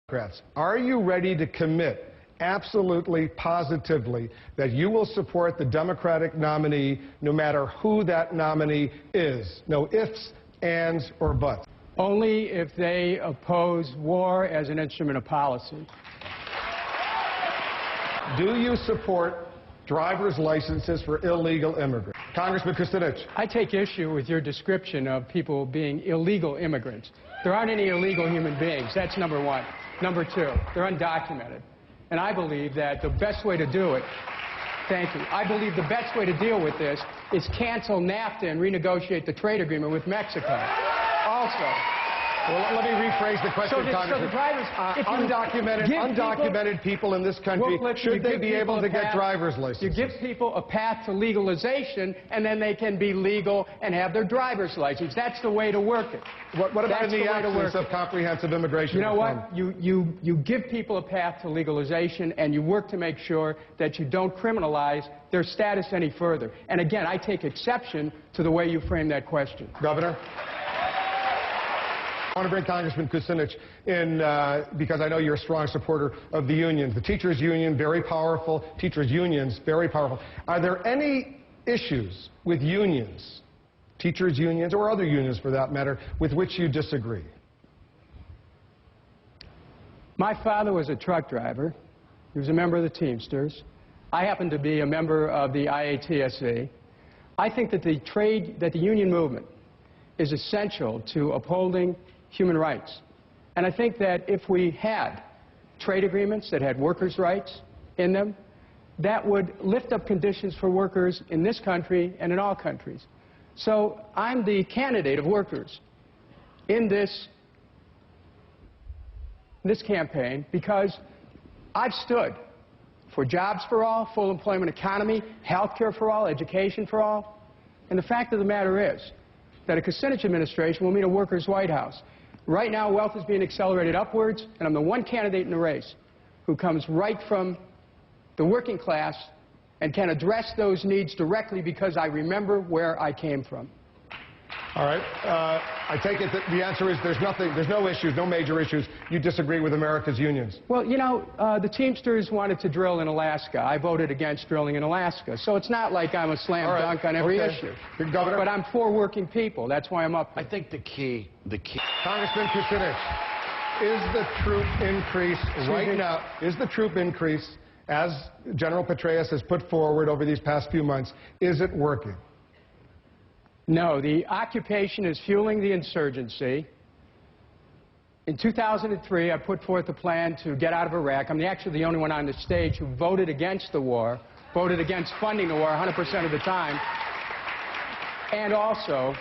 Democrats, are you ready to commit absolutely, positively, that you will support the Democratic nominee no matter who that nominee is? No ifs, ands, or buts. Only if they oppose war as an instrument of policy. Do you support driver's licenses for illegal immigrants? Congressman Kucinich. I take issue with your description of people being illegal immigrants. There aren't any illegal human beings. That's number one. Number two, they're undocumented. And I believe that the best way to do it, thank you, I believe the best way to deal with this is cancel NAFTA and renegotiate the trade agreement with Mexico. Also, well, let me rephrase the question, Congressman. Undocumented people in this country, should they be able to get driver's licenses? You give people a path to legalization, and then they can be legal and have their driver's license. That's the way to work it. What about in the absence of comprehensive immigration reform? You know what? You give people a path to legalization, and you work to make sure that you don't criminalize their status any further. And again, I take exception to the way you frame that question. Governor? I want to bring Congressman Kucinich in because I know you're a strong supporter of the unions. The teachers' union, very powerful. Teachers' unions, very powerful. Are there any issues with unions, teachers' unions, or other unions for that matter, with which you disagree? My father was a truck driver. He was a member of the Teamsters. I happen to be a member of the IATSE. I think that the union movement is essential to upholding human rights. And I think that if we had trade agreements that had workers' rights in them, that would lift up conditions for workers in this country and in all countries. So I'm the candidate of workers in this campaign because I've stood for jobs for all, full employment economy, health care for all, education for all. And the fact of the matter is that a Kucinich administration will mean a workers' White House. Right now, wealth is being accelerated upwards, and I'm the one candidate in the race who comes right from the working class and can address those needs directly because I remember where I came from. All right. I take it that the answer is there's no issues, no major issues. You disagree with America's unions. Well, you know, the Teamsters wanted to drill in Alaska. I voted against drilling in Alaska. So it's not like I'm a slam dunk on every issue. Governor? But I'm for working people. That's why I'm up here. I think the key... Congressman Kucinich, is the troop increase right now, is the troop increase, as General Petraeus has put forward over these past few months, is it working? No, the occupation is fueling the insurgency. In 2003, I put forth a plan to get out of Iraq. I'm actually the only one on the stage who voted against the war, voted against funding the war 100% of the time, and also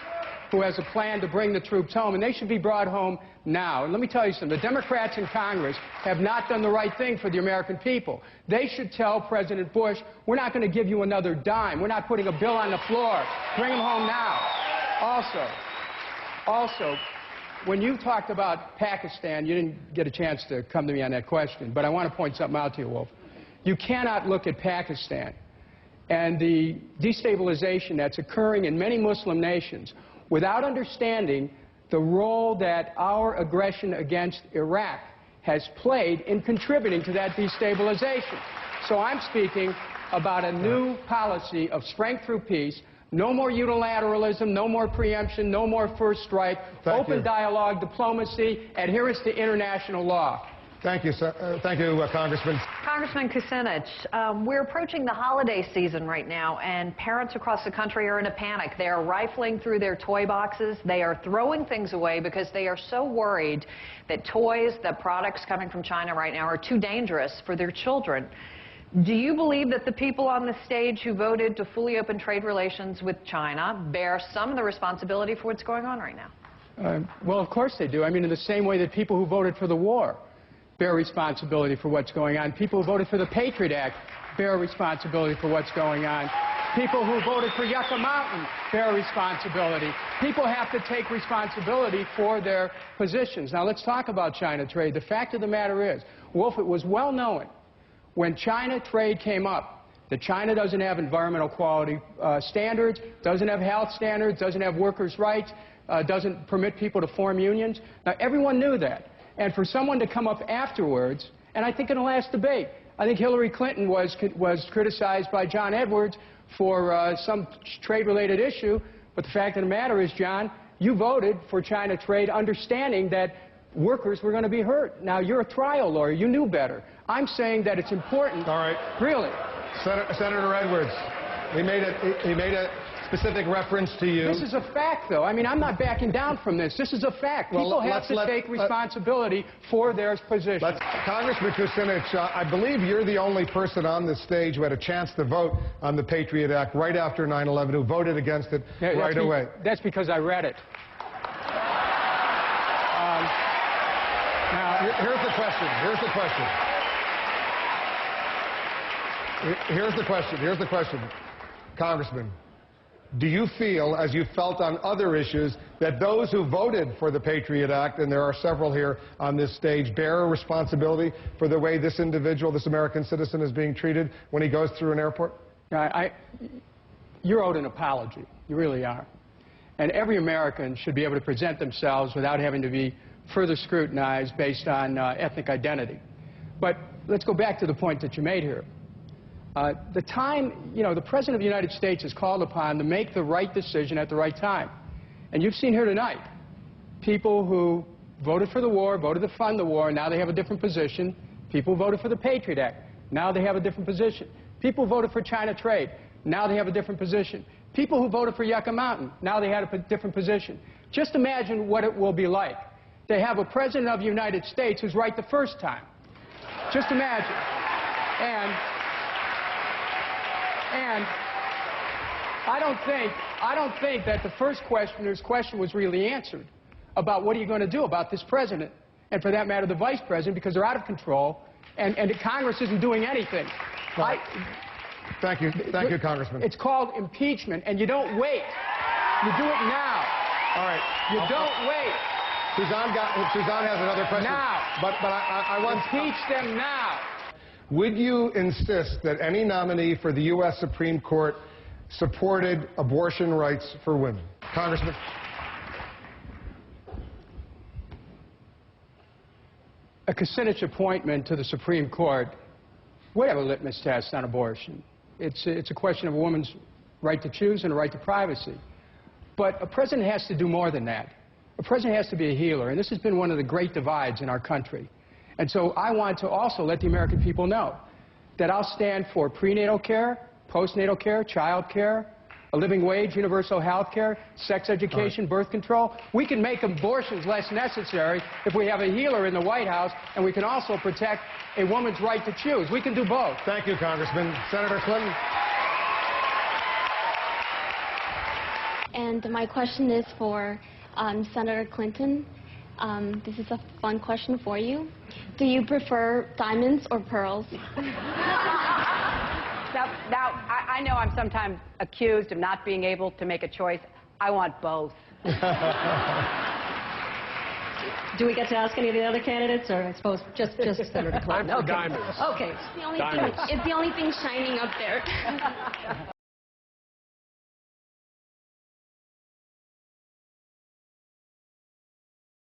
who has a plan to bring the troops home, and they should be brought home now. And let me tell you something, the Democrats in Congress have not done the right thing for the American people. They should tell President Bush, we're not going to give you another dime. We're not putting a bill on the floor. Bring them home now. Also, when you talked about Pakistan, you didn't get a chance to come to me on that question, but I want to point something out to you, Wolf. You cannot look at Pakistan and the destabilization that's occurring in many Muslim nations without understanding the role that our aggression against Iraq has played in contributing to that destabilization. So I'm speaking about a new policy of strength through peace, no more unilateralism, no more preemption, no more first strike, open dialogue, diplomacy, adherence to international law. Thank you, sir. Thank you, Congressman. Congressman Kucinich, we're approaching the holiday season right now, and parents across the country are in a panic. They are rifling through their toy boxes. They are throwing things away because they are so worried that toys, that products coming from China right now are too dangerous for their children. Do you believe that the people on the stage who voted to fully open trade relations with China bear some of the responsibility for what's going on right now? Well, of course they do. I mean, in the same way that people who voted for the war bear responsibility for what's going on. People who voted for the Patriot Act bear responsibility for what's going on. People who voted for Yucca Mountain bear responsibility. People have to take responsibility for their positions. Now, let's talk about China trade. The fact of the matter is, Wolf, it was well known when China trade came up that China doesn't have environmental quality standards, doesn't have health standards, doesn't have workers' rights, doesn't permit people to form unions. Now, everyone knew that. And for someone to come up afterwards, and I think in the last debate, I think Hillary Clinton was criticized by John Edwards for some trade-related issue, but the fact of the matter is, John, you voted for China trade understanding that workers were going to be hurt. Now, you're a trial lawyer. You knew better. I'm saying that it's important. All right. Really. Senator Edwards, he made a specific reference to you. This is a fact, though. I mean, I'm not backing down from this. This is a fact. People have to take responsibility for their position. Congressman Kucinich, I believe you're the only person on this stage who had a chance to vote on the Patriot Act right after 9/11, who voted against it right away. That's because I read it. Now, here's the question. Here's the question. Congressman, do you feel, as you felt on other issues, that those who voted for the Patriot Act, and there are several here on this stage, bear a responsibility for the way this individual, this American citizen, is being treated when he goes through an airport? You're owed an apology. You really are. And every American should be able to present themselves without having to be further scrutinized based on ethnic identity. But let's go back to the point that you made here. The President of the United States is called upon to make the right decision at the right time. And you've seen here tonight people who voted for the war, voted to fund the war, now they have a different position. People who voted for the Patriot Act, now they have a different position. People who voted for China trade, now they have a different position. People who voted for Yucca Mountain, now they had a different position. Just imagine what it will be like to have a President of the United States who's right the first time. Just imagine. And I don't think that the first questioner's question was really answered about what are you going to do about this president, and for that matter, the vice president, because they're out of control, and the Congress isn't doing anything. Thank you, Congressman. It's called impeachment, and you don't wait. You do it now. All right. You don't wait. Suzanne has another question. Now. But I want impeach them now. Would you insist that any nominee for the U.S. Supreme Court supported abortion rights for women? Congressman? A Kucinich appointment to the Supreme Court would have a litmus test on abortion. It's a question of a woman's right to choose and a right to privacy. But a president has to do more than that. A president has to be a healer, and this has been one of the great divides in our country. And so I want to also let the American people know that I'll stand for prenatal care, postnatal care, child care, a living wage, universal health care, sex education, birth control. We can make abortions less necessary if we have a healer in the White House, and we can also protect a woman's right to choose. We can do both. Thank you, Congressman. Senator Clinton? And my question is for Senator Clinton. This is a fun question for you. Do you prefer diamonds or pearls? Now, I know I'm sometimes accused of not being able to make a choice. I want both. Do we get to ask any of the other candidates, or I suppose just Senator Clinton? I'm for diamonds. Okay. It's the only thing shining up there.